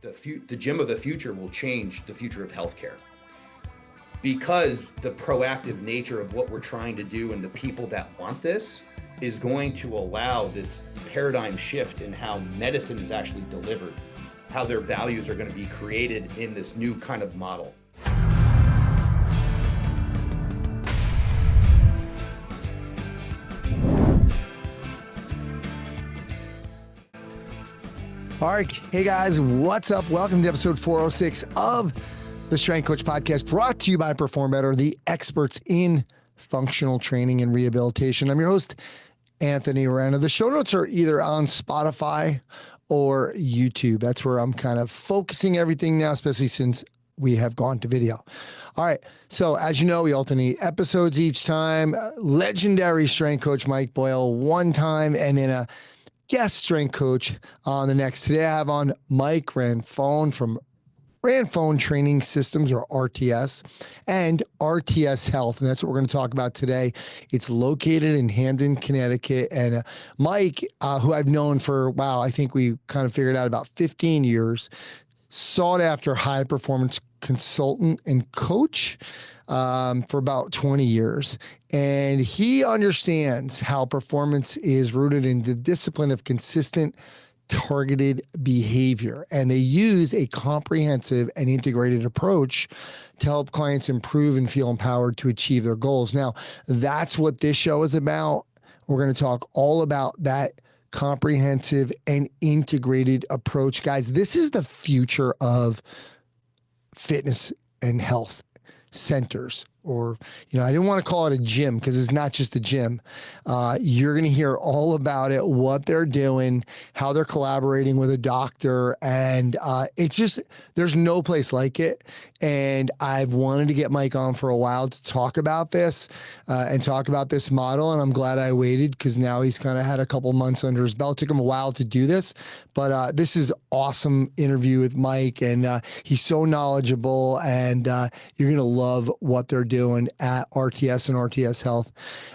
the gym of the future will change the future of healthcare, because the proactive nature of what we're trying to do and the people that want this is going to allow this paradigm shift in how medicine is actually delivered, how their values are going to be created in this new kind of model. All right. Hey, guys. What's up? Welcome to episode 406 of the Strength Coach Podcast, brought to you by Perform Better, the experts in functional training and rehabilitation. I'm your host, Anthony Arana. The show notes are either on Spotify or YouTube. That's where I'm kind of focusing everything now, especially since we have gone to video. All right. So as you know, we alternate episodes each time. Legendary strength coach Mike Boyle one time, and then a guest strength coach on the next. Today I have on Mike Ranfone from Ranfone Training Systems, or RTS, and RTS Health. And that's what we're going to talk about today. It's located in Hamden, Connecticut. And Mike, who I've known for, I think we kind of figured out about 15 years, sought after high performance consultant and coach for about 20 years. And he understands how performance is rooted in the discipline of consistent, targeted behavior. And they use a comprehensive and integrated approach to help clients improve and feel empowered to achieve their goals. Now, that's what this show is about. We're going to talk all about that comprehensive and integrated approach. Guys, this is the future of fitness and health centers, or, I didn't want to call it a gym because it's not just a gym. You're going to hear all about it, what they're doing, how they're collaborating with a doctor. And it's just, there's no place like it. And I've wanted to get Mike on for a while to talk about this and talk about this model. And I'm glad I waited, because now he's kind of had a couple months under his belt. It took him a while to do this, but this is awesome interview with Mike, and he's so knowledgeable, and you're going to love what they're doing at RTS and RTS Health.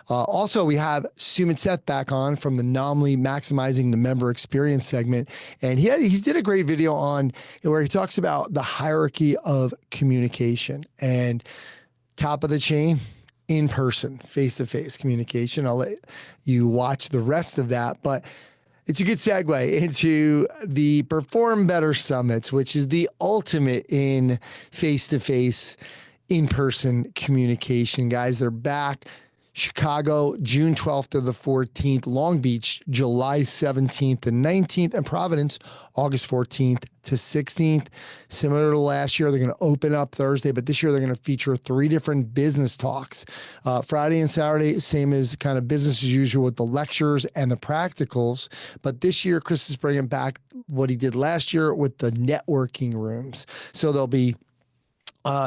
Also, we have Sumit Seth back on from the Naamly Maximizing the Member Experience segment. And he did a great video on where he talks about the hierarchy of communication, and top of the chain, in person, face-to-face communication. I'll let you watch the rest of that, but it's a good segue into the Perform Better Summits, which is the ultimate in face-to-face, in-person communication. Guys, they're back. Chicago, June 12th to the 14th, Long Beach, July 17th to 19th, and Providence, August 14th to 16th. Similar to last year, they're going to open up Thursday, but this year they're going to feature 3 different business talks. Friday and Saturday, same as kind of business as usual with the lectures and the practicals. But this year, Chris is bringing back what he did last year with the networking rooms. So there'll be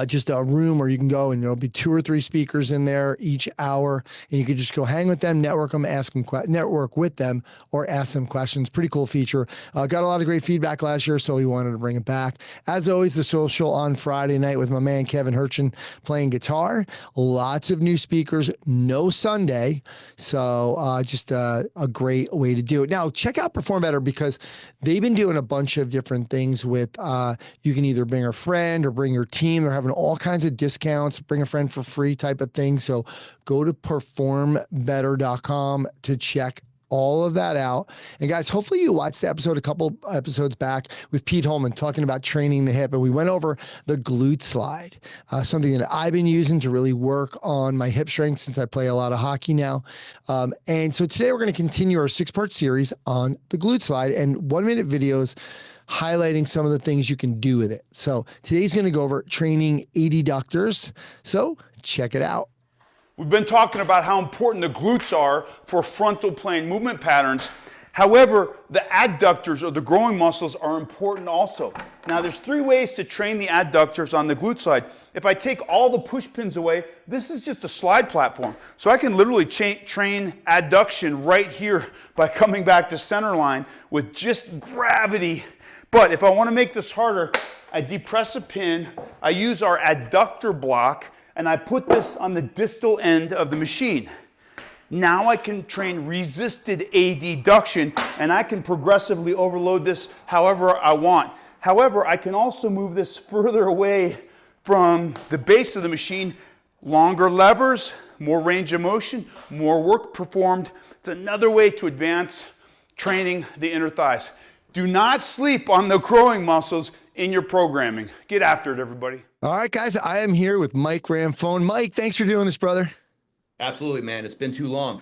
just a room where you can go, and there'll be 2 or 3 speakers in there each hour, and you can just go hang with them, network with them, or ask them questions. Pretty cool feature. Got a lot of great feedback last year, so we wanted to bring it back. As always, the social on Friday night with my man Kevin Hirchin playing guitar. Lots of new speakers, no Sunday, so just a great way to do it. Now, check out Perform Better, because they've been doing a bunch of different things with, you can either bring a friend or bring your team. They're having all kinds of discounts, bring a friend for free type of thing. So go to performbetter.com to check all of that out. And guys, hopefully you watched the episode a couple episodes back with Pete Holman talking about training the hip. And we went over the glute slide, something that I've been using to really work on my hip strength since I play a lot of hockey now. And so today we're going to continue our 6-part series on the glute slide, and 1-minute videos highlighting some of the things you can do with it. So today's going to go over training adductors. So check it out. We've been talking about how important the glutes are for frontal plane movement patterns. However, the adductors, or the growing muscles, are important also. Now, there's 3 ways to train the adductors on the glute slide. If I take all the push pins away, this is just a slide platform. So I can literally train adduction right here by coming back to center line with just gravity. But if I want to make this harder, I depress a pin, I use our adductor block, and I put this on the distal end of the machine. Now I can train resisted adduction, and I can progressively overload this however I want. However, I can also move this further away from the base of the machine. Longer levers, more range of motion, more work performed. It's another way to advance training the inner thighs. Do not sleep on the growing muscles in your programming. Get after it, everybody. All right, guys, I am here with Mike Ranfone. Mike, thanks for doing this, brother. Absolutely, man. It's been too long.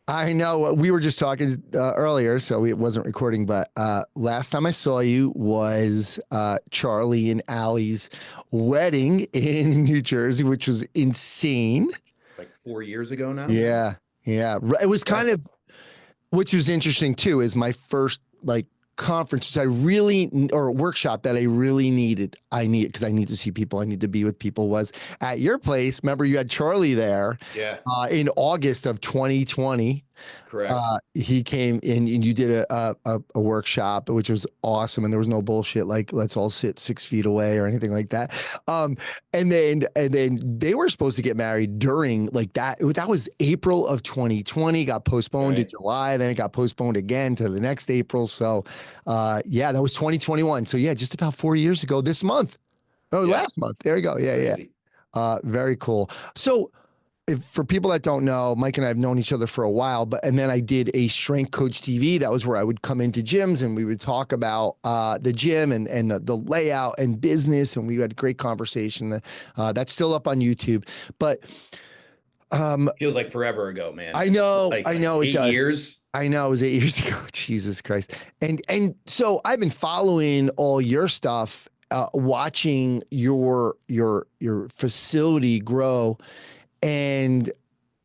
I know we were just talking earlier, so it wasn't recording, but last time I saw you was Charlie and Allie's wedding in New Jersey, which was insane. Like 4 years ago now. Yeah, yeah. It was kind of, which was interesting too, is my first like conference I really, or workshop that I really needed. Because I need to see people. I need to be with people, was at your place. Remember you had Charlie there Yeah, in August of 2020. correct. He came in and you did a workshop, which was awesome. And there was no bullshit like let's all sit 6 feet away or anything like that. And then they were supposed to get married during like that. That was April of 2020, got postponed to Right. July. Then it got postponed again to the next April. So yeah, that was 2021. So yeah, just about 4 years ago this month. Oh, Yeah, last month. There you go. Yeah, yeah. crazy. Very cool. So for people that don't know, Mike and I have known each other for a while, and then I did a Strength Coach TV. That was where I would come into gyms and we would talk about the gym and the layout and business, and we had a great conversation. That's still up on YouTube. But Feels like forever ago, man. I know, Like I know it eight does. years. I know it was 8 years ago. Jesus Christ. And so I've been following all your stuff, watching your facility grow, and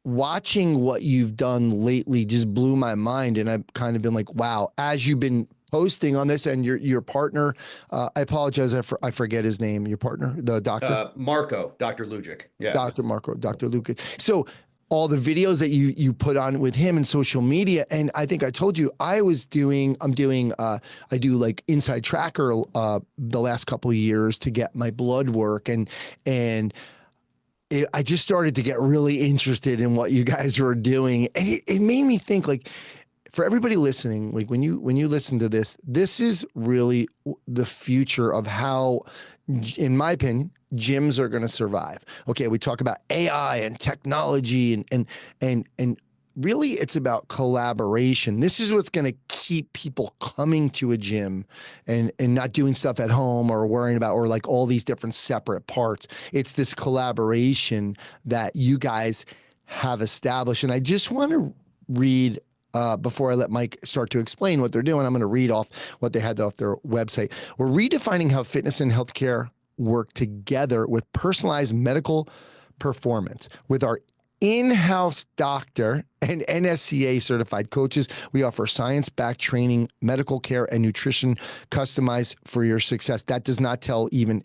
watching what you've done lately just blew my mind. And I've kind of been like, wow, as you've been posting on this, and your partner, I apologize, I forget his name, your partner, the doctor. Marco, Dr. Lujic. Yeah. Dr. Marco, Dr. Lucas. So all the videos that you put on with him in social media, and I think I told you I do like Inside Tracker the last couple of years to get my blood work, and I just started to get really interested in what you guys were doing, and it made me think, like, for everybody listening, like when you listen to this, this is really the future of how, in my opinion, gyms are going to survive. Okay, we talk about AI and technology, and really it's about collaboration. This is what's going to keep people coming to a gym and not doing stuff at home or worrying about, or like all these different separate parts. It's this collaboration that you guys have established. And I just want to read, before I let Mike start to explain what they're doing, I'm going to read off what they had off their website. We're redefining how fitness and healthcare work together with personalized medical performance. With our in-house doctor and NSCA certified coaches, we offer science-backed training, medical care, and nutrition customized for your success. That does not tell even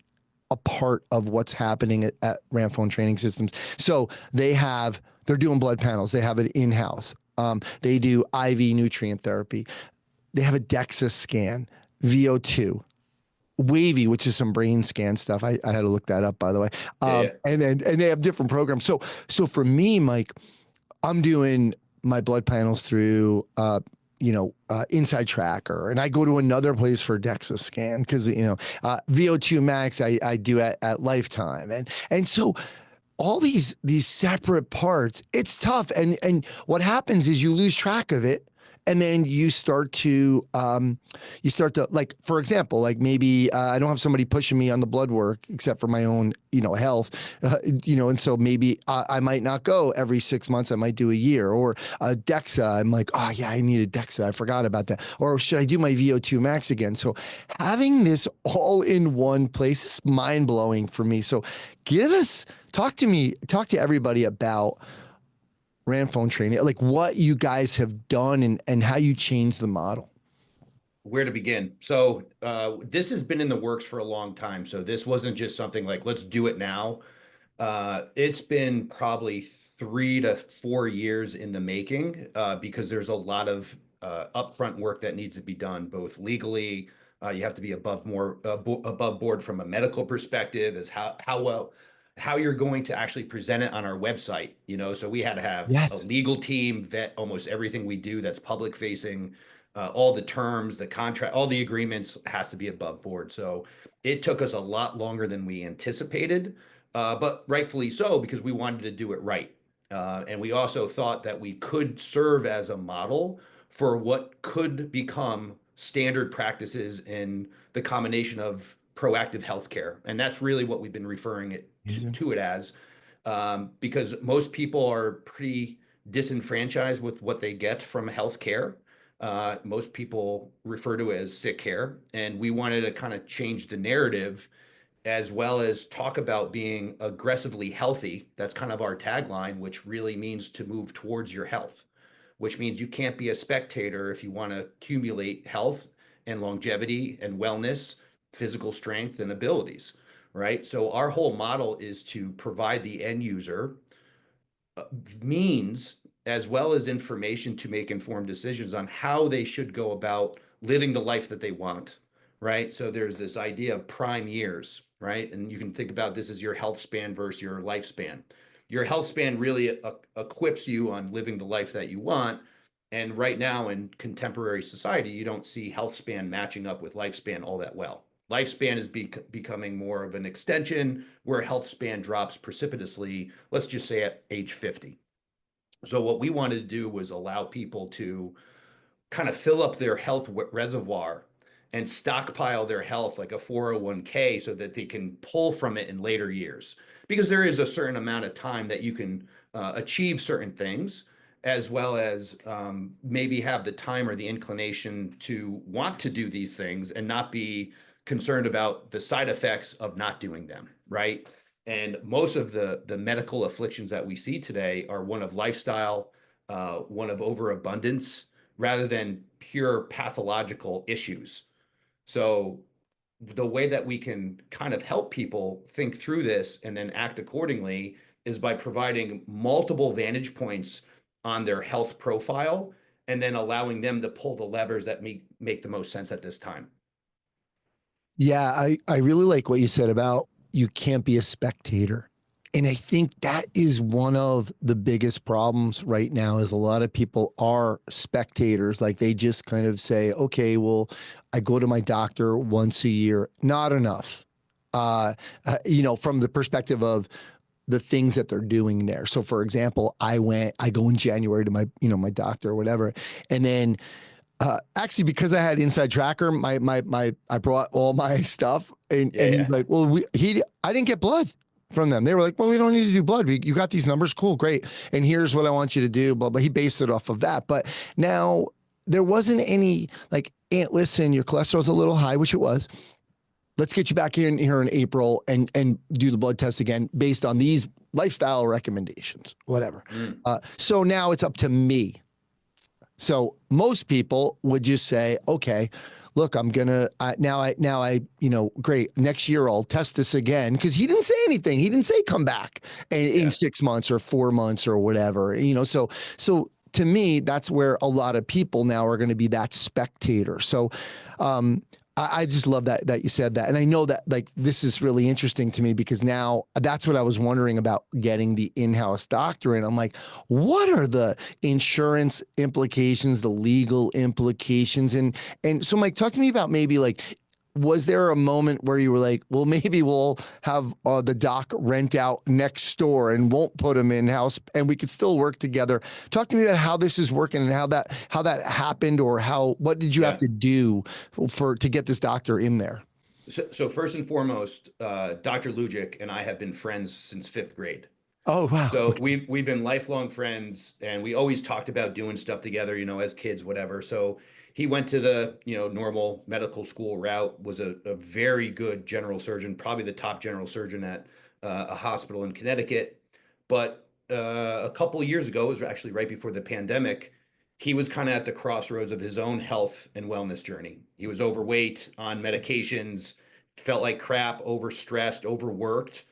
a part of what's happening at Ranfone Training Systems. So they're doing blood panels. They have it in-house. They do IV nutrient therapy. They have a DEXA scan, VO2, Wavy, which is some brain scan stuff. I had to look that up, by the way. Yeah. And they have different programs. So for me, Mike, I'm doing my blood panels through Inside Tracker, and I go to another place for DEXA scan because VO2 max I do at Lifetime, and so all these separate parts, it's tough. And what happens is you lose track of it. And then you start to like, for example, like maybe I don't have somebody pushing me on the blood work except for my own, health, and so maybe I might not go every 6 months. I might do a year, or DEXA. I'm like, oh yeah, I need a DEXA. I forgot about that. Or should I do my VO2 max again? So having this all in one place is mind blowing for me. So talk to everybody about Ranfone Training, like what you guys have done and how you changed the model. Where to begin? So this has been in the works for a long time. So this wasn't just something like, let's do it now. It's been probably 3 to 4 years in the making, because there's a lot of upfront work that needs to be done, both legally. You have to be above board from a medical perspective, as how you're going to actually present it on our website. So we had to have a Yes. legal team vet almost everything we do that's public facing. all the terms, the contract, all the agreements has to be above board. So it took us a lot longer than we anticipated, but rightfully so, because we wanted to do it right. And we also thought that we could serve as a model for what could become standard practices in the combination of proactive healthcare. And that's really what we've been referring to it as, because most people are pretty disenfranchised with what they get from healthcare. Most people refer to it as sick care, and we wanted to kind of change the narrative as well as talk about being aggressively healthy. That's kind of our tagline, which really means to move towards your health, which means you can't be a spectator if you want to accumulate health and longevity and wellness, physical strength and abilities, right? So our whole model is to provide the end user means as well as information to make informed decisions on how they should go about living the life that they want, right? So there's this idea of prime years, right? And you can think about this as your health span versus your lifespan. Your health span really equips you on living the life that you want. And right now in contemporary society, you don't see health span matching up with lifespan all that well. Lifespan is becoming more of an extension where health span drops precipitously, let's just say at age 50. So what we wanted to do was allow people to kind of fill up their health reservoir and stockpile their health like a 401k so that they can pull from it in later years. Because there is a certain amount of time that you can achieve certain things, as well as maybe have the time or the inclination to want to do these things and not be concerned about the side effects of not doing them, right? And most of the medical afflictions that we see today are one of lifestyle, one of overabundance, rather than pure pathological issues. So the way that we can kind of help people think through this and then act accordingly is by providing multiple vantage points on their health profile and then allowing them to pull the levers that make the most sense at this time. Yeah, I really like what you said about you can't be a spectator. And I think that is one of the biggest problems right now is a lot of people are spectators. Like they just kind of say, okay, well, I go to my doctor once a year. Not enough. From the perspective of the things that they're doing there. So for example, I go in January to my doctor or whatever. And then actually, because I had Inside Tracker, I brought all my stuff, and he's like, "Well, I didn't get blood from them." They were like, "Well, we don't need to do blood. You got these numbers, cool, great, and here's what I want you to do." Blah blah. He based it off of that, but now there wasn't any like, "Aunt, listen, your cholesterol's a little high," which it was. Let's get you back in here in April and do the blood test again based on these lifestyle recommendations, whatever. So now it's up to me. So most people would just say, okay, look, I'm gonna great. Next year I'll test this again because he didn't say anything. He didn't say come back in 6 months or 4 months or whatever. So to me, that's where a lot of people now are going to be that spectator. So I just love that you said that. And I know that like this is really interesting to me because now that's what I was wondering about getting the in-house doctor. And I'm like, what are the insurance implications, the legal implications? And so Mike, talk to me about maybe like, was there a moment where you were like, well, maybe we'll have the doc rent out next door and won't put him in house and we could still work together? Talk to me about how this is working and how that happened, or what did you have to do to get this doctor in there? So first and foremost, Dr. Lujic and I have been friends since 5th grade. Oh, wow. So Okay. we've been lifelong friends, and we always talked about doing stuff together, as kids, whatever. So he went to the, normal medical school route, was a very good general surgeon, probably the top general surgeon at a hospital in Connecticut. But a couple of years ago, it was actually right before the pandemic, he was kind of at the crossroads of his own health and wellness journey. He was overweight, on medications, felt like crap, overstressed, overworked.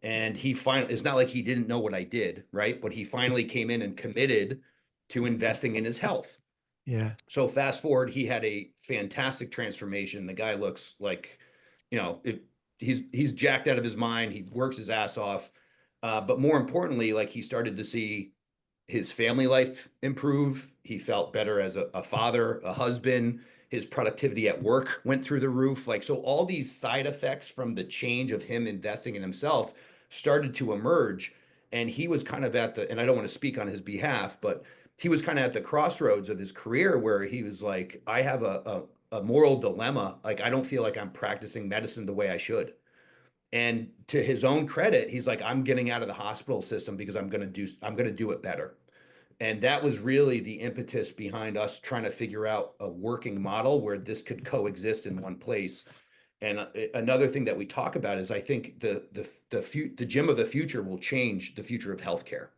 And he finally, it's not like he didn't know what I did, right? But he finally came in and committed to investing in his health. Yeah. So fast forward, he had a fantastic transformation. The guy looks like, he's jacked out of his mind. He works his ass off. But more importantly, like he started to see his family life improve. He felt better as a father, a husband. His productivity at work went through the roof. Like, so all these side effects from the change of him investing in himself started to emerge. And he was kind of at the, and I don't want to speak on his behalf, but he was kind of at the crossroads of his career where he was like, I have a moral dilemma. Like, I don't feel like I'm practicing medicine the way I should. And to his own credit, he's like, I'm getting out of the hospital system because I'm going to do it better. And that was really the impetus behind us trying to figure out a working model where this could coexist in one place. And another thing that we talk about is I think the gym of the future will change the future of healthcare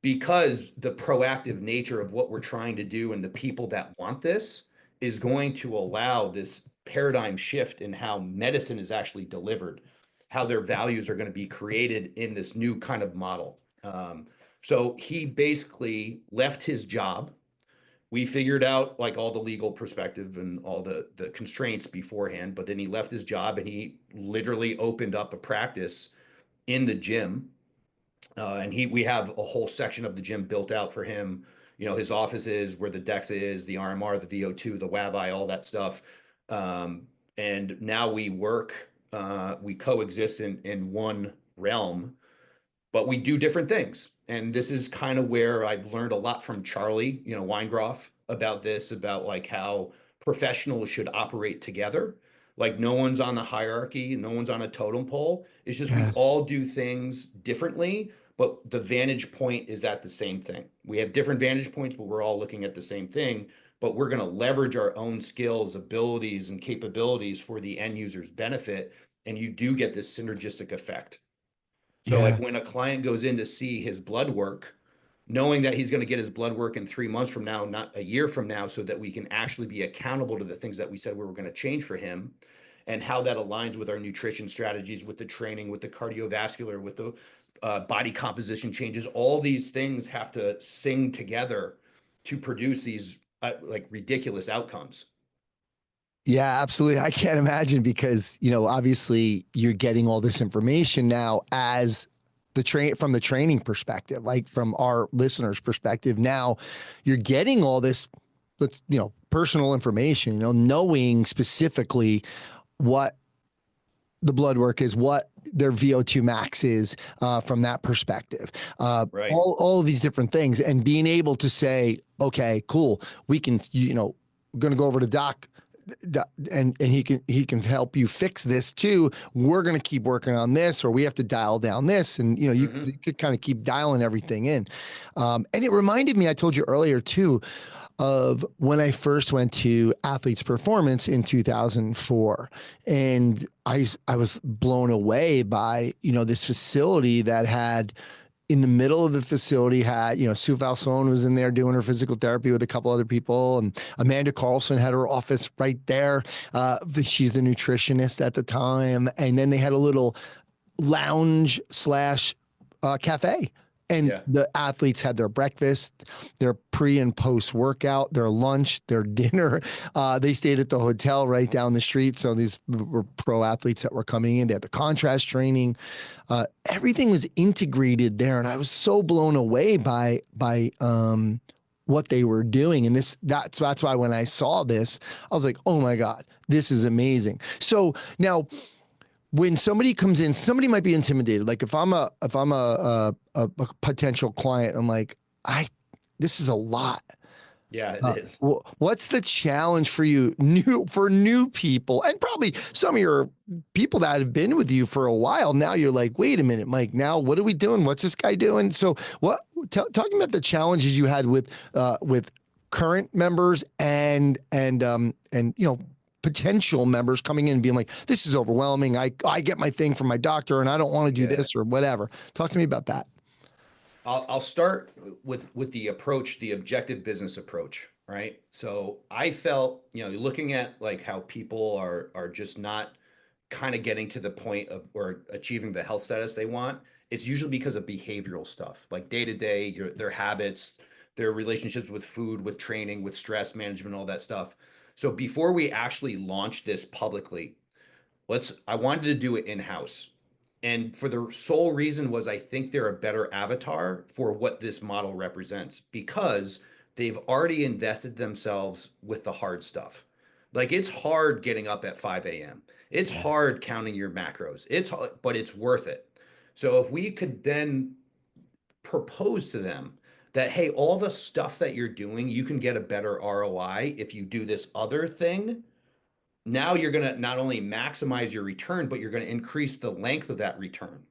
because the proactive nature of what we're trying to do and the people that want this is going to allow this paradigm shift in how medicine is actually delivered, how their values are going to be created in this new kind of model. So he basically left his job. We figured out like all the legal perspective and all the constraints beforehand, but then he left his job and he literally opened up a practice in the gym. And we have a whole section of the gym built out for him. You know, his office is where the DEXA is, the RMR, the VO2, the WABI, all that stuff. And now we coexist in one realm, but we do different things. And this is kind of where I've learned a lot from Charlie, Weingroff about this, about like how professionals should operate together. Like no one's on the hierarchy, no one's on a totem pole. It's just we Yeah. all do things differently, but the vantage point is at the same thing. We have different vantage points, but we're all looking at the same thing. But we're going to leverage our own skills, abilities, and capabilities for the end user's benefit. And you do get this synergistic effect. So like Yeah. when a client goes in to see his blood work, knowing that he's going to get his blood work in 3 months from now, not a year from now, so that we can actually be accountable to the things that we said we were going to change for him and how that aligns with our nutrition strategies, with the training, with the cardiovascular, with the body composition changes. All these things have to sing together to produce these like ridiculous outcomes. Yeah, absolutely. I can't imagine because, obviously you're getting all this information now as from the training perspective, like from our listeners' perspective. Now you're getting all this, personal information, knowing specifically what the blood work is, what their VO2 max is from that perspective. Right. All of these different things and being able to say, okay, cool, we can, going to go over to doc and he can help you fix this too. We're going to keep working on this, or we have to dial down this. And, you could kind of keep dialing everything in. And it reminded me, I told you earlier too, of when I first went to Athletes Performance in 2004. And I was blown away by, this facility that had, in the middle of the facility had, Sue Falsone was in there doing her physical therapy with a couple other people. And Amanda Carlson had her office right there. She's the nutritionist at the time. And then they had a little lounge slash cafe. And Yeah. the athletes had their breakfast, their pre and post workout, their lunch, their dinner. They stayed at the hotel right down the street. So these were pro athletes that were coming in. They had the contrast training. Everything was integrated there. And I was so blown away by what they were doing. And that's why when I saw this, I was like, oh my God, this is amazing. So now, when somebody comes in, somebody might be intimidated. Like if I'm a potential client, I'm like, this is a lot. Yeah, it is. What's the challenge for you, for new people, and probably some of your people that have been with you for a while now? You're like, wait a minute, Mike. Now what are we doing? What's this guy doing? So talking about the challenges you had with current members and potential members coming in and being like, this is overwhelming. I get my thing from my doctor and I don't want to do Yeah. this or whatever. Talk to me about that. I'll start with the approach, the objective business approach, right? So I felt, looking at like how people are just not kind of getting to the point of or achieving the health status they want. It's usually because of behavioral stuff, like day to day, their habits, their relationships with food, with training, with stress management, all that stuff. So before we actually launched this publicly, I wanted to do it in-house. And for the sole reason was I think they're a better avatar for what this model represents because they've already invested themselves with the hard stuff. Like it's hard getting up at 5 a.m. It's Yeah. hard counting your macros. But it's worth it. So if we could then propose to them that, hey, all the stuff that you're doing, you can get a better ROI if you do this other thing. Now you're going to not only maximize your return, but you're going to increase the length of that return.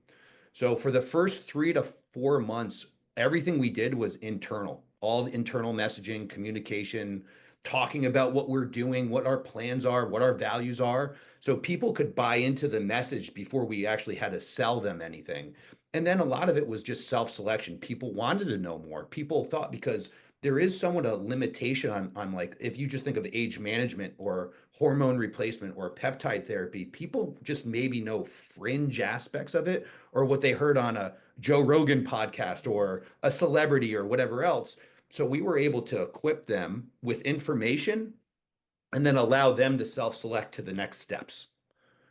So for the first 3 to 4 months, everything we did was internal, all internal messaging, communication, talking about what we're doing, what our plans are, what our values are. So people could buy into the message before we actually had to sell them anything. And then a lot of it was just self-selection. People wanted to know more. People thought because there is somewhat a limitation on like if you just think of age management or hormone replacement or peptide therapy, people just maybe know fringe aspects of it or what they heard on a Joe Rogan podcast or a celebrity or whatever else. So we were able to equip them with information and then allow them to self-select to the next steps,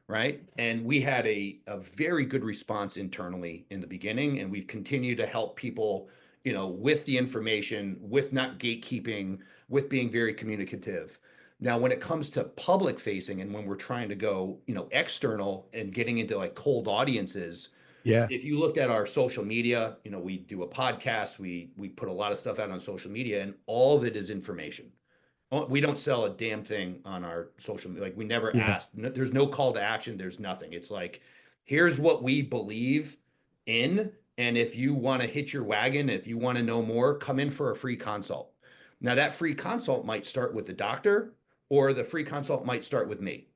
right? And we had a very good response internally in the beginning, and we've continued to help people, with the information, with not gatekeeping, with being very communicative. Now, when it comes to public facing and when we're trying to go, external and getting into like cold audiences, Yeah. if you looked at our social media, we do a podcast, we put a lot of stuff out on social media, and all of it is information. We don't sell a damn thing on our social media. Like we never Yeah. asked. No, there's no call to action. There's nothing. It's like, here's what we believe in. And if you want to hit your wagon, if you want to know more, come in for a free consult. Now that free consult might start with the doctor or the free consult might start with me.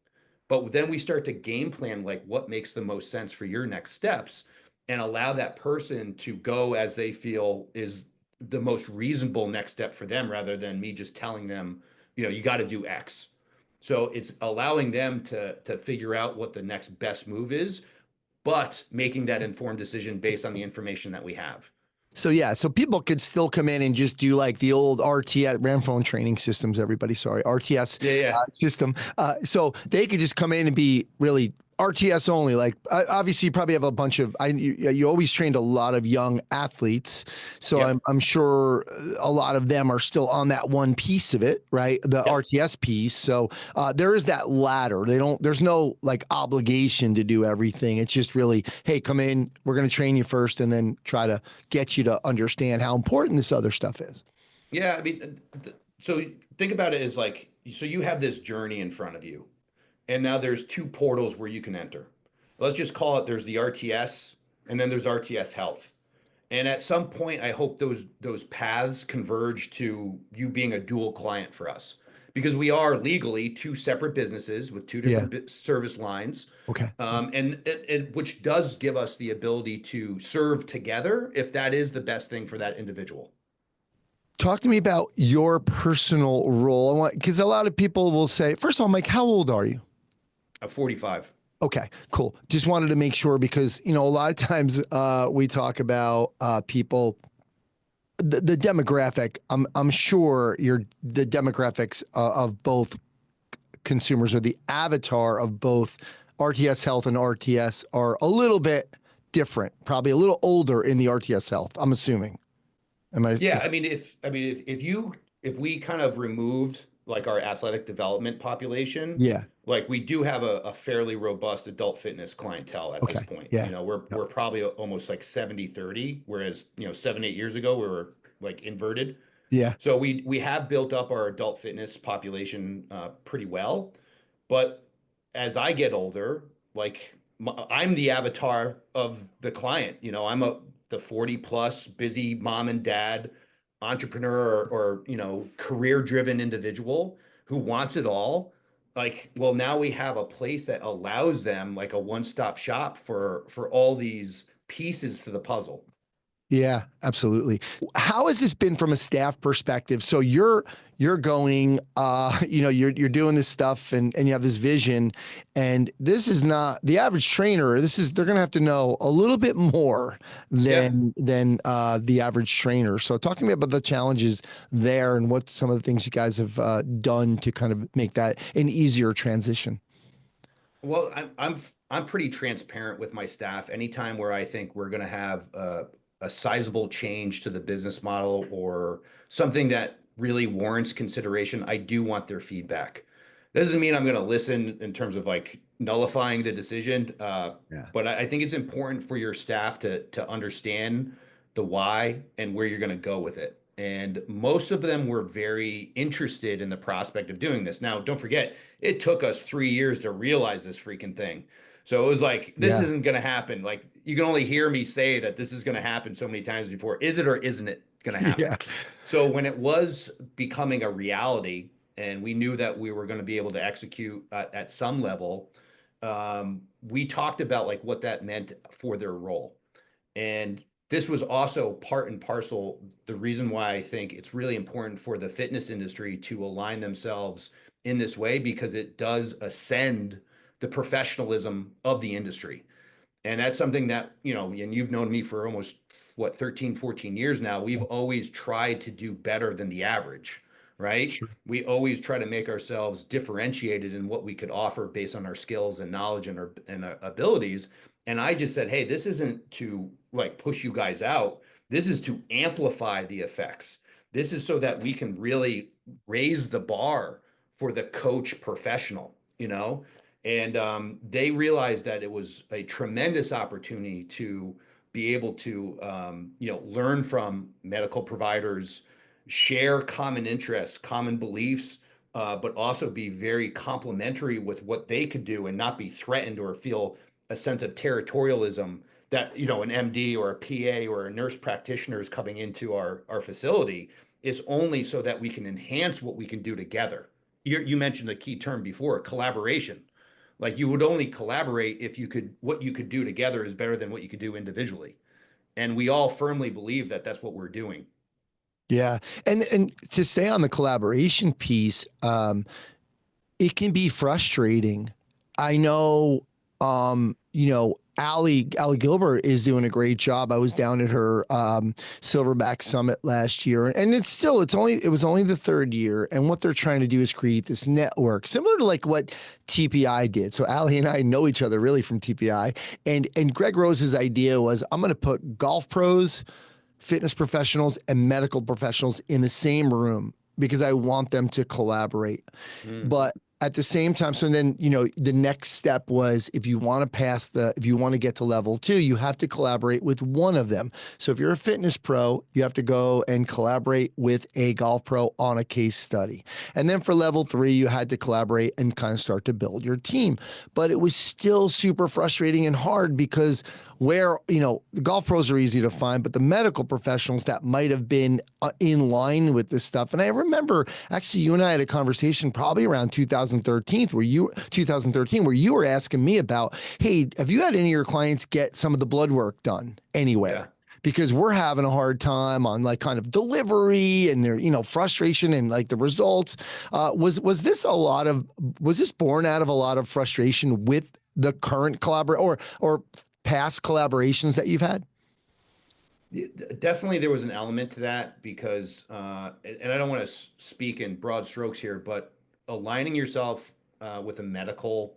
But then we start to game plan like what makes the most sense for your next steps and allow that person to go as they feel is the most reasonable next step for them rather than me just telling them, you got to do X. So it's allowing them to figure out what the next best move is, but making that informed decision based on the information that we have. So yeah, so people could still come in and just do like the old RTS Ranfone Training Systems. Everybody, sorry, RTS Yeah, yeah. system. So they could just come in and be really RTS only. Like obviously, you probably have a bunch of. You always trained a lot of young athletes, so Yep. I'm sure a lot of them are still on that one piece of it, right? The Yep. RTS piece. So there is that ladder. There's no like obligation to do everything. It's just really, hey, come in. We're going to train you first, and then try to get you to understand how important this other stuff is. Yeah, I mean, so think about it as like, so you have this journey in front of you, and now there's two portals where you can enter. Let's just call it there's the RTS and then there's RTS Health. And at some point, I hope those paths converge to you being a dual client for us because we are legally two separate businesses with two Yeah. different service lines. Okay. And which does give us the ability to serve together if that is the best thing for that individual. Talk to me about your personal role. Because a lot of people will say, first of all, Mike, how old are you? 45. Okay, cool. Just wanted to make sure because, a lot of times we talk about people, the demographic, I'm sure the demographics of both consumers or the avatar of both RTS Health and RTS are a little bit different, probably a little older in the RTS Health, I'm assuming. Am I? Yeah, I mean, if we kind of removed like our athletic development population, Yeah. like we do have a fairly robust adult fitness clientele at this Okay. point. Yeah. We're probably almost like 70-30, whereas 7-8 years ago we were like inverted. Yeah. So we have built up our adult fitness population pretty well, but as I get older, like I'm the avatar of the client. I'm the 40 plus busy mom and dad entrepreneur or career driven individual who wants it all. Like, well, now we have a place that allows them like a one-stop shop for all these pieces to the puzzle. Yeah, absolutely. How has this been from a staff perspective? So you're going, you're doing this stuff and you have this vision, and this is not the average trainer. They're going to have to know a little bit more Yeah. than the average trainer. So talk to me about the challenges there and what some of the things you guys have done to kind of make that an easier transition. Well, I'm pretty transparent with my staff. Anytime where I think we're going to have a sizable change to the business model or something that really warrants consideration, I do want their feedback. That doesn't mean I'm going to listen in terms of like nullifying the decision, Yeah. but I think it's important for your staff to understand the why and where you're going to go with it. And most of them were very interested in the prospect of doing this. Now, don't forget, it took us 3 years to realize this freaking thing. So it was like, this Yeah. isn't going to happen. Like, you can only hear me say that this is going to happen so many times before. Is it or isn't it going to happen? Yeah. So when it was becoming a reality, and we knew that we were going to be able to execute at some level, we talked about like what that meant for their role. And this was also part and parcel the reason why I think it's really important for the fitness industry to align themselves in this way because it does ascend the professionalism of the industry. And that's something that, and you've known me for almost what, 13, 14 years now. We've always tried to do better than the average, right? Sure. We always try to make ourselves differentiated in what we could offer based on our skills and knowledge and our abilities. And I just said, hey, this isn't to like push you guys out. This is to amplify the effects. This is so that we can really raise the bar for the coach professional. And they realized that it was a tremendous opportunity to be able to, learn from medical providers, share common interests, common beliefs, but also be very complementary with what they could do and not be threatened or feel a sense of territorialism that, an MD or a PA or a nurse practitioner is coming into our facility is only so that we can enhance what we can do together. You mentioned a key term before, collaboration. Like you would only collaborate if what you could do together is better than what you could do individually. And we all firmly believe that that's what we're doing. Yeah. And to stay on the collaboration piece, it can be frustrating. I know, Allie Gilbert is doing a great job. I was down at her Silverback Summit last year, and it was only the third year. And what they're trying to do is create this network similar to like what TPI did. So Allie and I know each other really from TPI, and Greg Rose's idea was I'm going to put golf pros, fitness professionals, and medical professionals in the same room because I want them to collaborate. Mm. But at the same time, so then, the next step was if you want to get to level 2, you have to collaborate with one of them. So if you're a fitness pro, you have to go and collaborate with a golf pro on a case study. And then for level 3, you had to collaborate and kind of start to build your team. But it was still super frustrating and hard because the golf pros are easy to find, but the medical professionals that might have been in line with this stuff. And I remember actually you and I had a conversation probably around 2013 where you were asking me about, hey, have you had any of your clients get some of the blood work done anywhere? Yeah. Because we're having a hard time on like kind of delivery and their, frustration and like the results. Was this born out of a lot of frustration with the current or past collaborations that you've had? Definitely, there was an element to that because, and I don't want to speak in broad strokes here, but aligning yourself with medical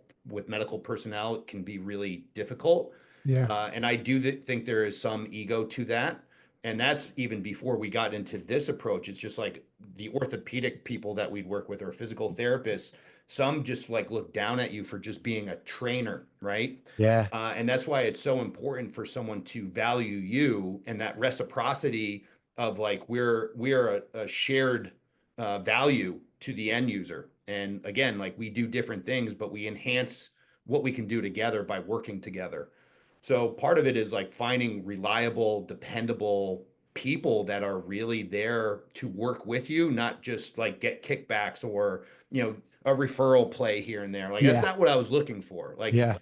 personnel can be really difficult. Yeah. And I do think there is some ego to that. And that's even before we got into this approach. It's just like the orthopedic people that we'd work with or physical therapists. Some just like look down at you for just being a trainer, right? Yeah. And that's why it's so important for someone to value you and that reciprocity of like we're a shared value to the end user. And again, like we do different things, but we enhance what we can do together by working together. So part of it is like finding reliable, dependable people that are really there to work with you, not just like get kickbacks or, a referral play here and there. Like that's Yeah. not what I was looking for. Like, Yeah.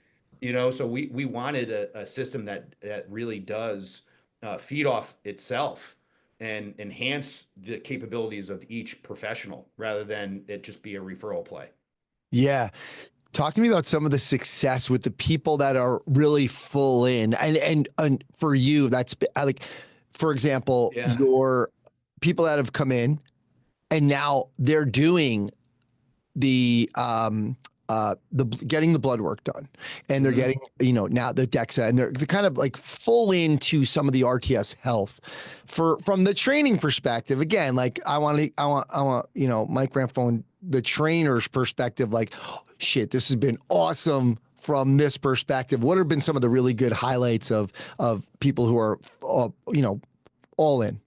so we wanted a system that really does feed off itself and enhance the capabilities of each professional rather than it just be a referral play. Yeah. Talk to me about some of the success with the people that are really full in and for you, that's like, for example, Yeah. your people that have come in and now they're doing the getting the blood work done, and they're getting, now the DEXA, and they're kind of like full into some of the RTS health from the training perspective. Again, like I want, Mike Ranfone, the trainer's perspective, like, oh, shit, this has been awesome from this perspective. What have been some of the really good highlights of people who are, all in?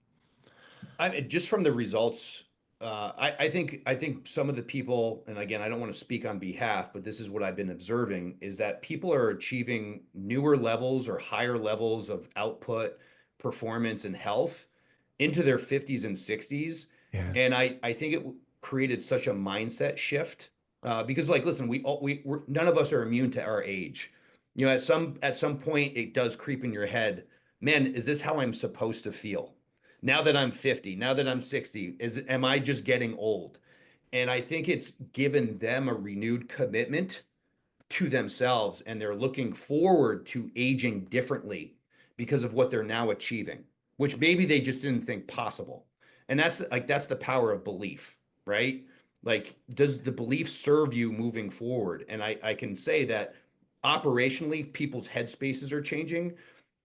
Just from the results, I think some of the people, and again, I don't want to speak on behalf, but this is what I've been observing, is that people are achieving newer levels or higher levels of output, performance, and health into their 50s and 60s. Yeah. And I think it created such a mindset shift, because, like, listen, we're none of us are immune to our age. At some point, it does creep in your head, man, is this how I'm supposed to feel? Now that I'm 50, now that I'm 60, am I just getting old? And I think it's given them a renewed commitment to themselves, and they're looking forward to aging differently because of what they're now achieving, which maybe they just didn't think possible. And that's the power of belief, right? Like, does the belief serve you moving forward? And I can say that operationally, people's headspaces are changing.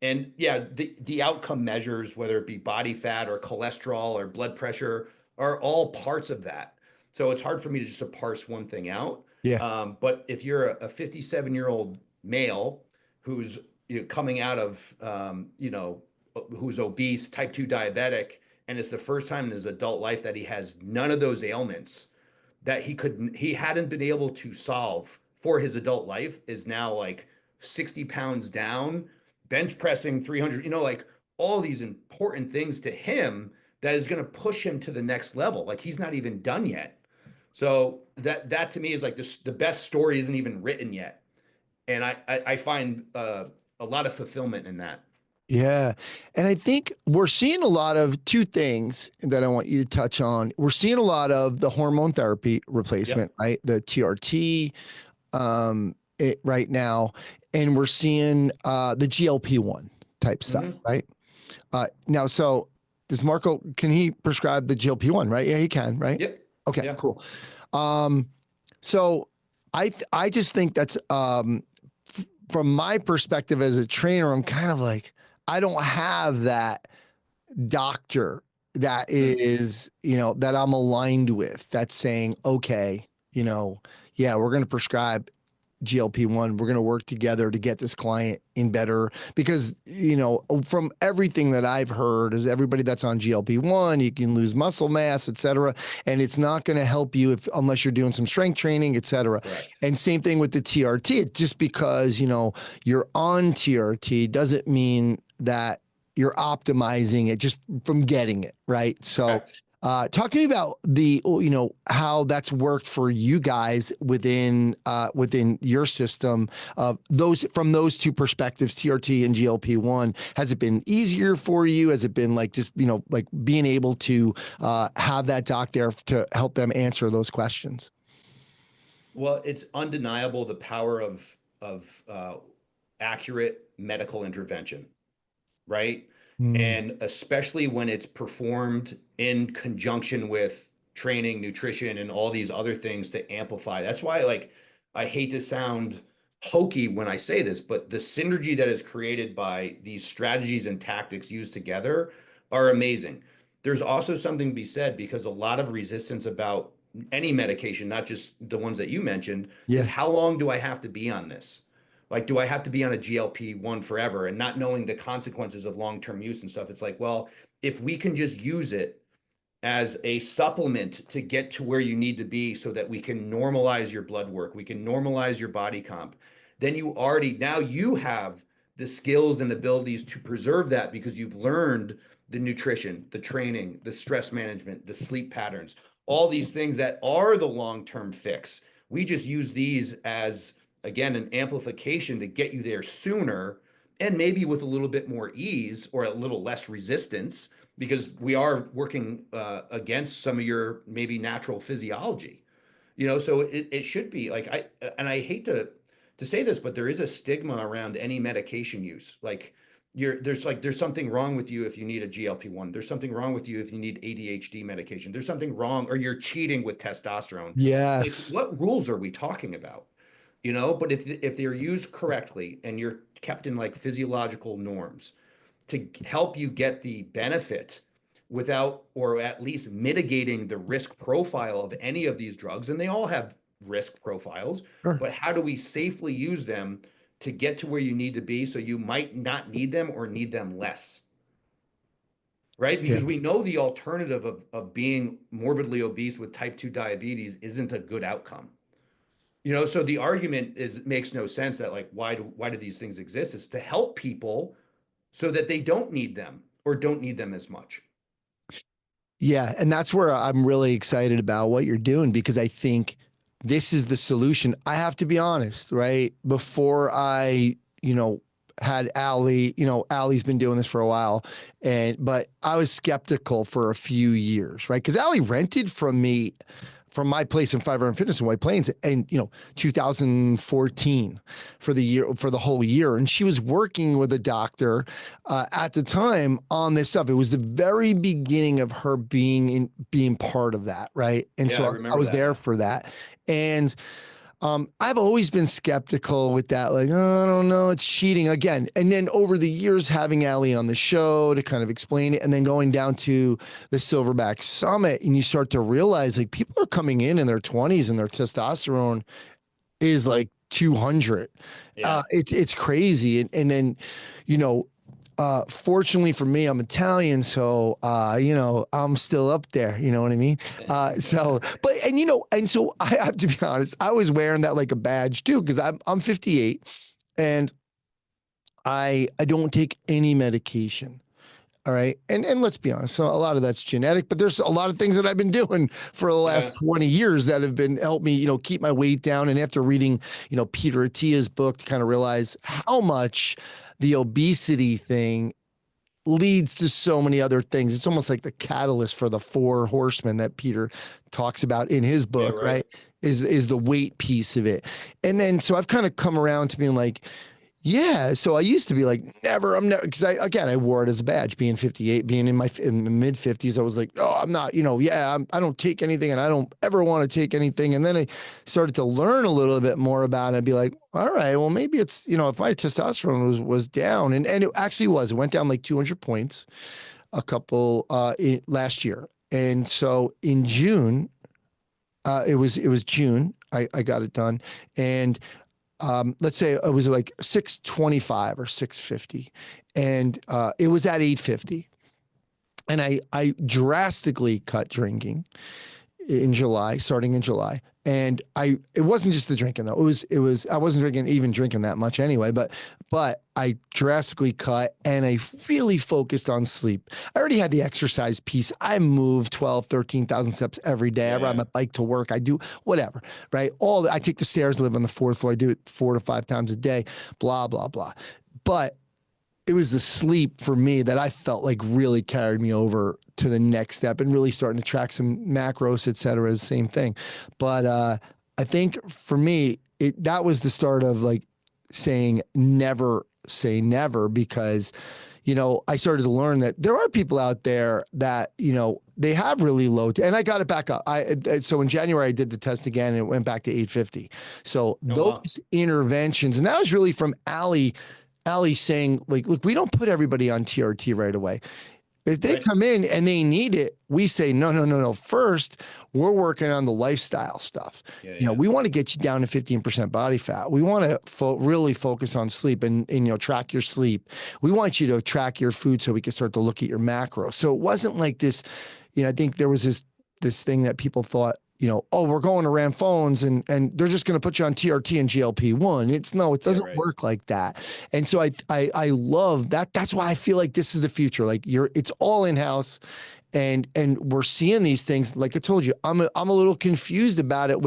And yeah, the outcome measures, whether it be body fat or cholesterol or blood pressure, are all parts of that. So it's hard for me to just to parse one thing out. Yeah. But if you're a 57-year-old male who's, coming out of, who's obese, type 2 diabetic, and it's the first time in his adult life that he has none of those ailments that he hadn't been able to solve for his adult life, is now like 60 pounds down, bench pressing 300, like all these important things to him that is going to push him to the next level. Like, he's not even done yet. So that to me is like this, the best story isn't even written yet. And I find a lot of fulfillment in that. Yeah. And I think we're seeing a lot of two things that I want you to touch on. We're seeing a lot of the hormone therapy replacement, Yep. right? The TRT, right now. And we're seeing the GLP-1 type stuff, Mm-hmm. right? Now, so does Marco, can he prescribe the GLP-1, right? Yeah, he can, right? Yep. Okay, Yeah. cool. So I just think that's, from my perspective as a trainer, I'm kind of like, I don't have that doctor that Mm. is, that I'm aligned with, that's saying, okay, yeah, we're going to prescribe GLP-1. We're going to work together to get this client in better, because, from everything that I've heard is everybody that's on GLP-1, you can lose muscle mass, et cetera. And it's not going to help you unless you're doing some strength training, et cetera. Correct. And same thing with the TRT. Just because, you're on TRT doesn't mean that you're optimizing it just from getting it, right? So, Correct. talk to me about how that's worked for you guys within your system of from those two perspectives, TRT and GLP-1. Has it been easier for you? Has it been like just, like being able to have that doc there to help them answer those questions? Well, it's undeniable the power of accurate medical intervention, right? Mm, And especially when it's performed in conjunction with training, nutrition, and all these other things to amplify. That's why, like, I hate to sound hokey when I say this, but the synergy that is created by these strategies and tactics used together are amazing. There's also something to be said, because a lot of resistance about any medication, not just the ones that you mentioned, is yeah. how long do I have to be on this? Like, do I have to be on a GLP-1 forever, and not knowing the consequences of long-term use and stuff? It's like, well, if we can just use it as a supplement to get to where you need to be so that we can normalize your blood work, we can normalize your body comp, then now you have the skills and abilities to preserve that, because you've learned the nutrition, the training, the stress management, the sleep patterns, all these things that are the long-term fix. We just use these as, again, an amplification to get you there sooner, and maybe with a little bit more ease or a little less resistance, because we are working against some of your maybe natural physiology. So it should be like, I hate to say this, but there is a stigma around any medication use. Like, there's something wrong with you if you need a GLP-1. There's something wrong with you if you need ADHD medication. There's something wrong, or you're cheating with testosterone. It's like, Yes. what rules are we talking about? but if they're used correctly and you're kept in like physiological norms to help you get the benefit without, or at least mitigating the risk profile of any of these drugs, and they all have risk profiles, Sure. but how do we safely use them to get to where you need to be so you might not need them or need them less? Right? Yeah. Because we know the alternative of being morbidly obese with type 2 diabetes isn't a good outcome. So the argument makes no sense that like why do these things exist is to help people so that they don't need them or don't need them as much. Yeah. And that's where I'm really excited about what you're doing, because I think this is the solution. I have to be honest, right? Before I, had Allie, Allie's been doing this for a while, but I was skeptical for a few years, right? Because Allie rented from me, from my place in 500 Fitness in White Plains, and 2014 for the whole year, and she was working with a doctor at the time on this stuff. It was the very beginning of her being part of that, right? And Yeah, so I I remember was that. there for that, and I've always been skeptical with that. Like, oh, I don't know, it's cheating again. And then over the years, having Allie on the show to kind of explain it, and then going down to the Silverback Summit, and you start to realize like people are coming in their 20s and their testosterone is like 200. Yeah. It's crazy. And then, you know, fortunately for me, I'm Italian, so I'm still up there. You know what I mean? And so I have to be honest, I was wearing that like a badge too, because I'm 58 and I don't take any medication. All right. And let's be honest, so a lot of that's genetic, but there's a lot of things that I've been doing for the last Yeah. 20 years that have been helped me, keep my weight down. And after reading, Peter Attia's book to kind of realize how much the obesity thing leads to so many other things. It's almost like the catalyst for the four horsemen that Peter talks about in his Yeah, book, right. right? Is the weight piece of it. And then so I've kind of come around to being like, yeah. So I used to be like, never, I'm never, because I wore it as a badge, being 58, being in my mid 50s. I was like, oh, I'm not, I don't take anything and I don't ever want to take anything. And then I started to learn a little bit more about it. I'd be like, all right, well, maybe it's, if my testosterone was down, and it actually was, it went down like 200 points last year. And so in June, it was June, I got it done. And let's say it was like 625 or 650, and it was at 850. And I drastically cut drinking in July, starting in July. And it wasn't just the drinking though. I wasn't drinking that much anyway, but I drastically cut, and I really focused on sleep. I already had the exercise piece. I move 12, 13,000 steps every day. I ride Yeah. my bike to work. I do whatever, right? I take the stairs, live on the fourth floor. I do it 4 to 5 times a day, blah, blah, blah. But it was the sleep for me that I felt like really carried me over to the next step, and really starting to track some macros, et cetera, is the same thing. But I think for me, that was the start of like saying never say never, because, I started to learn that there are people out there that, they have really low, and I got it back up. So in January I did the test again and it went back to 850. So Oh, wow. those interventions, and that was really from Ali saying, like, look, we don't put everybody on TRT right away. If they Right. come in and they need it, we say, no, no, no, no. First, we're working on the lifestyle stuff. Yeah, yeah. We want to get you down to 15% body fat. We want to really focus on sleep and track your sleep. We want you to track your food so we can start to look at your macros. So it wasn't like this, I think there was this thing that people thought, oh, we're going to Ranfone's and they're just going to put you on TRT and GLP-1. It Yeah, doesn't right. work like that. And so I love that. That's why I feel like this is the future. Like it's all in-house. And we're seeing these things. Like I told you, I'm a little confused about it.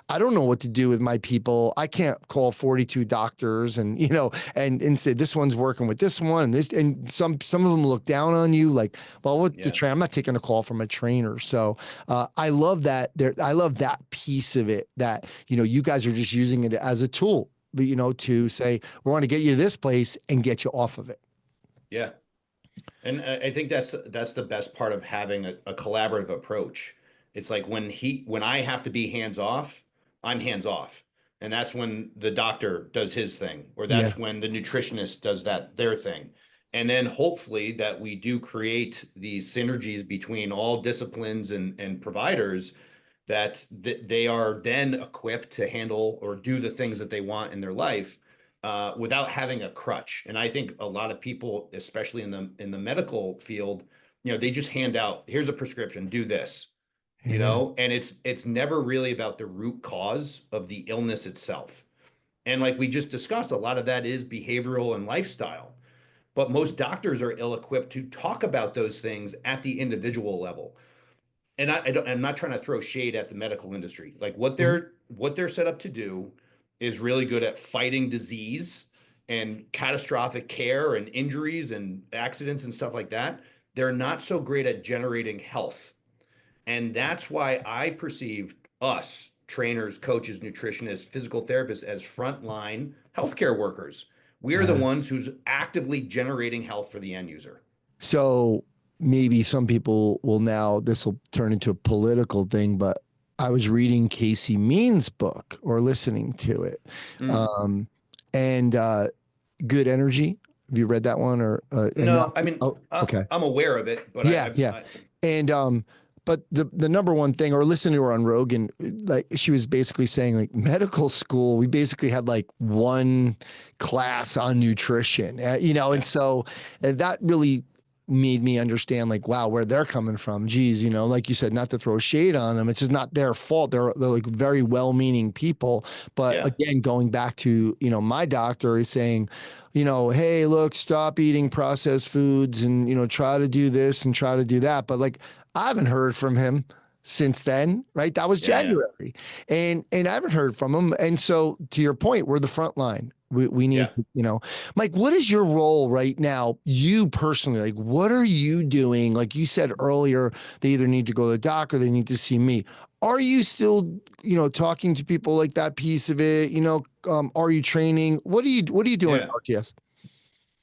I don't know what to do with my people. I can't call 42 doctors and say this one's working with this one, and some of them look down on you. Like, well, what's the Yeah. train? I'm not taking a call from a trainer. So I love that. I love that piece of it. That you guys are just using it as a tool, but to say we want to get you to this place and get you off of it. Yeah. And I think that's the best part of having a collaborative approach. It's like when I have to be hands off, I'm hands off. And that's when the doctor does his thing, or Yeah. that's when the nutritionist does their thing. And then hopefully that we do create these synergies between all disciplines and providers that they are then equipped to handle or do the things that they want in their life without having a crutch. And I think a lot of people, especially in the medical field, they just hand out, here's a prescription, do this, Yeah. and it's never really about the root cause of the illness itself. And like we just discussed, a lot of that is behavioral and lifestyle. But most doctors are ill-equipped to talk about those things at the individual level. And I'm not trying to throw shade at the medical industry. Like Mhm. what they're set up to do is really good at fighting disease and catastrophic care and injuries and accidents and stuff like that. They're not so great at generating health. And that's why I perceive us, trainers, coaches, nutritionists, physical therapists, as frontline healthcare workers. We are the Yeah. ones who's actively generating health for the end user. So maybe some people will now, this will turn into a political thing, but I was reading Casey Means' book or listening to it. Mm. Um, and Good Energy. Have you read that one or and not? No, I mean, Oh, okay. I'm aware of it, but Yeah, yeah. And but the number one thing, or listening to her on Rogan, like she was basically saying, like medical school, we basically had like one class on nutrition, and yeah, so that really made me understand, like, wow, where they're coming from. Geez, like you said, not to throw shade on them, it's just not their fault. They're like very well-meaning people, but yeah, again, going back to my doctor is saying, hey, look, stop eating processed foods and, try to do this and try to do that. But like, I haven't heard from him since then, right? That was yeah, yeah, January. And I haven't heard from him. And so to your point, we're the front line. We need yeah. to, Mike, what is your role right now? You personally, like, what are you doing? Like you said earlier, they either need to go to the doc or they need to see me. Are you still, talking to people like that piece of it? Are you training? What are you doing at Yeah.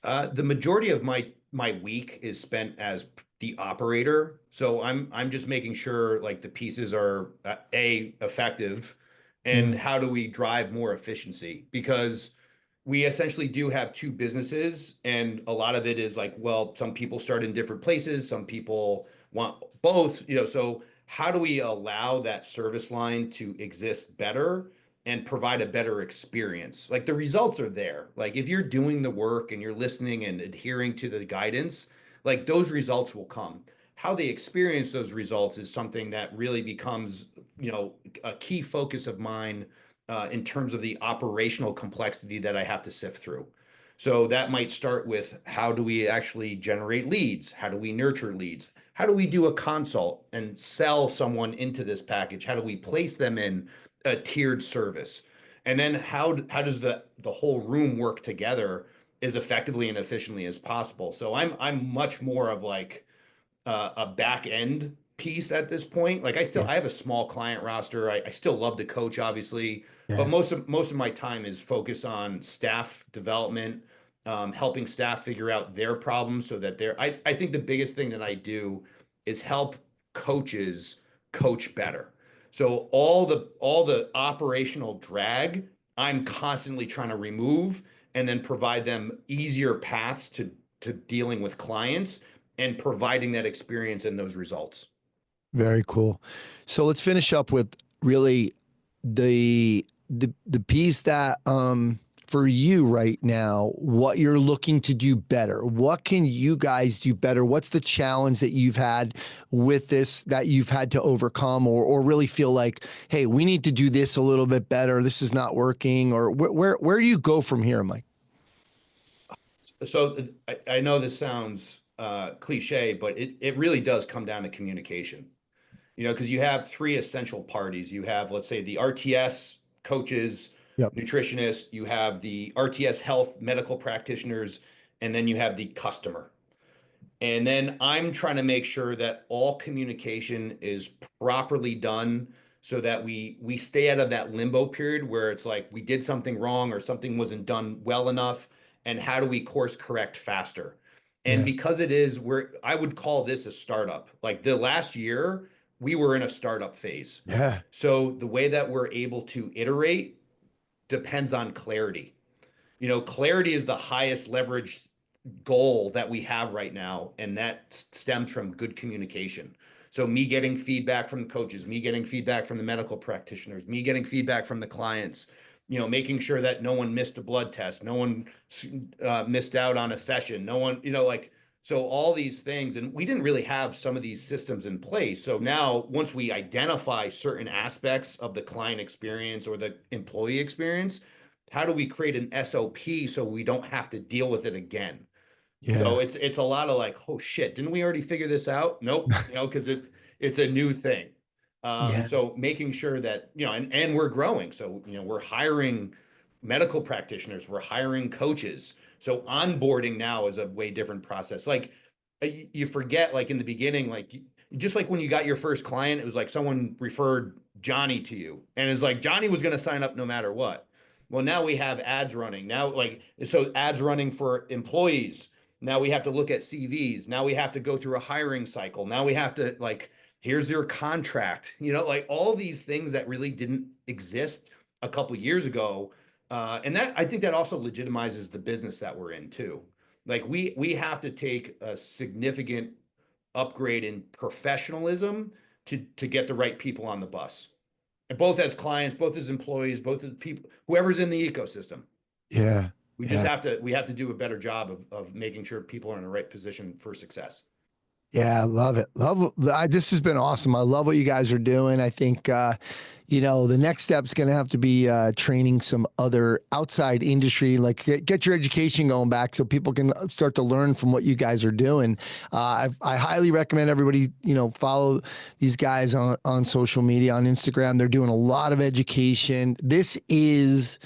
RTS? The majority of my week is spent as the operator, so I'm just making sure like the pieces are effective, and Yeah. how do we drive more efficiency? Because we essentially do have two businesses, and a lot of it is like, well, some people start in different places, some people want both, so how do we allow that service line to exist better and provide a better experience? Like the results are there. Like if you're doing the work and you're listening and adhering to the guidance, like those results will come. How they experience those results is something that really becomes, a key focus of mine in terms of the operational complexity that I have to sift through. So that might start with how do we actually generate leads? How do we nurture leads? How do we do a consult and sell someone into this package? How do we place them in a tiered service? And then how does the whole room work together as effectively and efficiently as possible? So I'm much more of like a back end piece at this point. Like Yeah. I have a small client roster. I still love to coach, obviously, but Yeah. most of my time is focused on staff development, helping staff figure out their problems so that I think the biggest thing that I do is help coaches coach better. So all the operational drag, I'm constantly trying to remove and then provide them easier paths to dealing with clients and providing that experience and those results. Very cool. So let's finish up with really the piece that for you right now, what you're looking to do better. What can you guys do better? What's the challenge that you've had with this that you've had to overcome or really feel like, hey, we need to do this a little bit better. This is not working, or where do you go from here, Mike? So I know this sounds cliche, but it really does come down to communication. Because you have three essential parties. You have, let's say, the RTS coaches, Yep. nutritionists, you have the RTS health medical practitioners, and then you have the customer. And then I'm trying to make sure that all communication is properly done so that we stay out of that limbo period where it's like we did something wrong or something wasn't done well enough, and how do we course correct faster? And Yeah. because I would call this a startup. Like the last year, we were in a startup phase. Yeah. So the way that we're able to iterate depends on clarity. Clarity is the highest leverage goal that we have right now, and that stems from good communication. So me getting feedback from the coaches, me getting feedback from the medical practitioners, me getting feedback from the clients, making sure that no one missed a blood test, no one missed out on a session, no one, so all these things. And we didn't really have some of these systems in place. So now once we identify certain aspects of the client experience or the employee experience, how do we create an SOP so we don't have to deal with it again? Yeah. So it's a lot of like, oh shit, didn't we already figure this out? Nope, because it's a new thing. So making sure that, and we're growing. So, we're hiring medical practitioners, we're hiring coaches. So onboarding now is a way different process. Like you forget, like in the beginning, like just like when you got your first client, it was like someone referred Johnny to you, and it's like Johnny was going to sign up no matter what. Well, now we have ads running now, so ads running for employees. Now we have to look at CVs. Now we have to go through a hiring cycle. Now we have to here's your contract, all these things that really didn't exist a couple of years ago. And that, I think that also legitimizes the business that we're in too. Like we have to take a significant upgrade in professionalism to get the right people on the bus, and both as clients, both as employees, both as people, whoever's in the ecosystem. Yeah. We just have to do a better job of making sure people are in the right position for success. Yeah, I love it. This has been awesome. I love what you guys are doing. I think, the next step is going to have to be training some other outside industry, like get your education going back so people can start to learn from what you guys are doing. I highly recommend everybody, follow these guys on social media, on Instagram. They're doing a lot of education. This is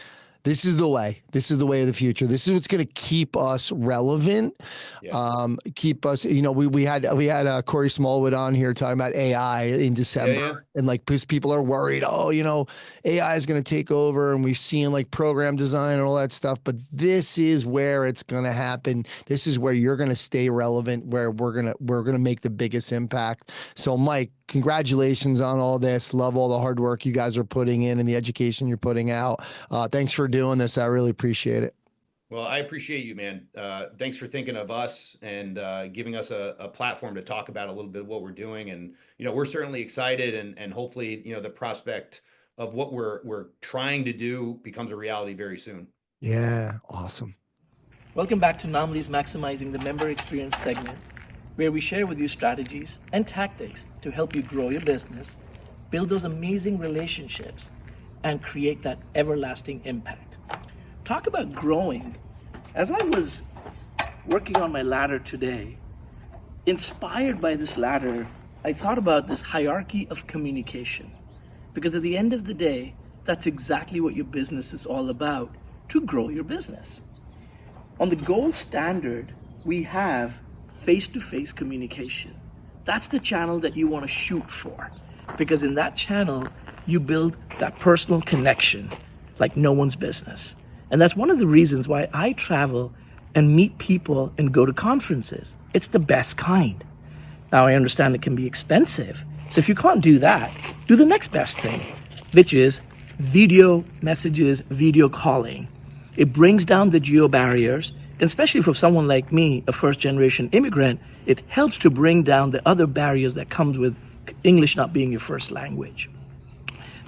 the way. This is the way of the future. This is what's going to keep us relevant. Yeah. Keep us. We had Corey Smallwood on here talking about AI in December, and because people are worried, AI is going to take over, and we've seen program design and all that stuff. But this is where it's going to happen. This is where you're going to stay relevant. Where we're gonna make the biggest impact. So, Mike, congratulations on all this. Love all the hard work you guys are putting in and the education you're putting out. Thanks for doing this. I really appreciate it. Well, I appreciate you, man. Thanks for thinking of us and giving us a platform to talk about a little bit of what we're doing. And, we're certainly excited, and hopefully, the prospect of what we're trying to do becomes a reality very soon. Yeah. Awesome. Welcome back to Naamly's Maximizing the Member Experience segment, where we share with you strategies and tactics to help you grow your business, build those amazing relationships, and create that everlasting impact. Talk about growing. As I was working on my ladder today, inspired by this ladder, I thought about this hierarchy of communication. Because at the end of the day, that's exactly what your business is all about, to grow your business. On the gold standard, we have face-to-face communication. That's the channel that you want to shoot for, because in that channel, you build that personal connection like no one's business. And that's one of the reasons why I travel and meet people and go to conferences. It's the best kind. Now, I understand it can be expensive. So if you can't do that, do the next best thing, which is video messages, video calling. It brings down the geo barriers, and especially for someone like me, a first-generation immigrant, it helps to bring down the other barriers that comes with English not being your first language.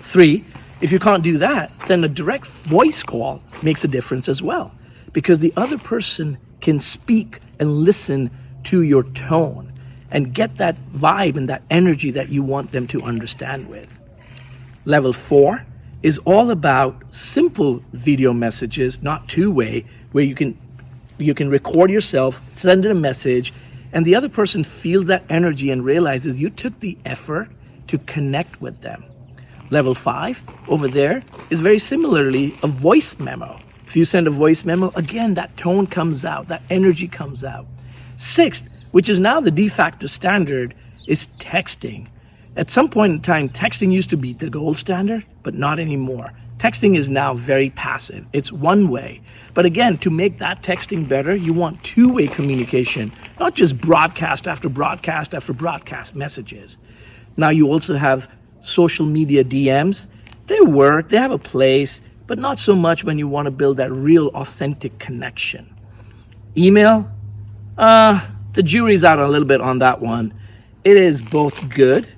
3, if you can't do that, then a direct voice call makes a difference as well, because the other person can speak and listen to your tone and get that vibe and that energy that you want them to understand with. Level 4 is all about simple video messages, not two-way, where you can record yourself, send it a message, and the other person feels that energy and realizes you took the effort to connect with them. Level 5 over there is very similarly a voice memo. If you send a voice memo, again, that tone comes out, that energy comes out. 6th, which is now the de facto standard, is texting. At some point in time, texting used to be the gold standard, but not anymore. Texting is now very passive. It's one way. But again, to make that texting better, you want two-way communication, not just broadcast after broadcast after broadcast messages. Now you also have social media DMs. They work, they have a place, but not so much when you want to build that real authentic connection. Email, the jury's out a little bit on that one. It is both good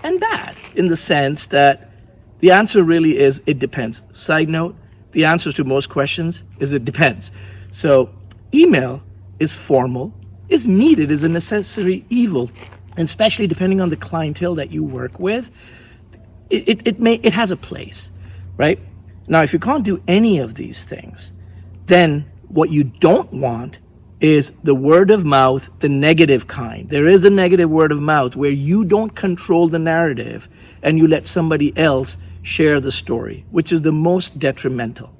and bad in the sense that the answer really is it depends. Side note, the answer to most questions is it depends. So email is formal, is needed, is a necessary evil, and especially depending on the clientele that you work with, it has a place, right? Now, if you can't do any of these things, then what you don't want is the word of mouth, the negative kind. There is a negative word of mouth where you don't control the narrative and you let somebody else share the story, which is the most detrimental.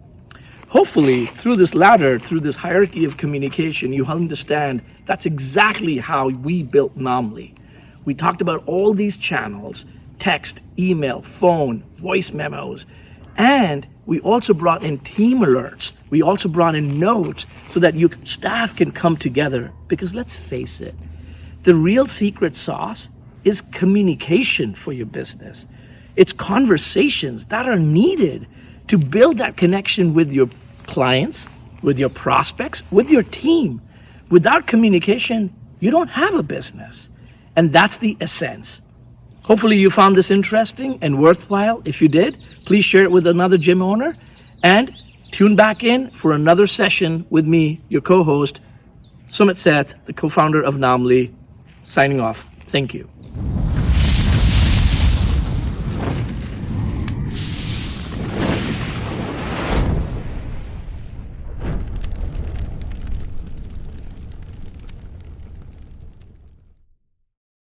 Hopefully, through this ladder, through this hierarchy of communication, you understand that's exactly how we built Naamly. We talked about all these channels: text, email, phone, voice memos, and we also brought in team alerts. We also brought in notes so that your staff can come together. Because let's face it, the real secret sauce is communication for your business. It's conversations that are needed to build that connection with your clients, with your prospects, with your team. Without communication, you don't have a business. And that's the essence. Hopefully you found this interesting and worthwhile. If you did, please share it with another gym owner and tune back in for another session with me, your co-host, Sumit Seth, the co-founder of Naamly, signing off. Thank you.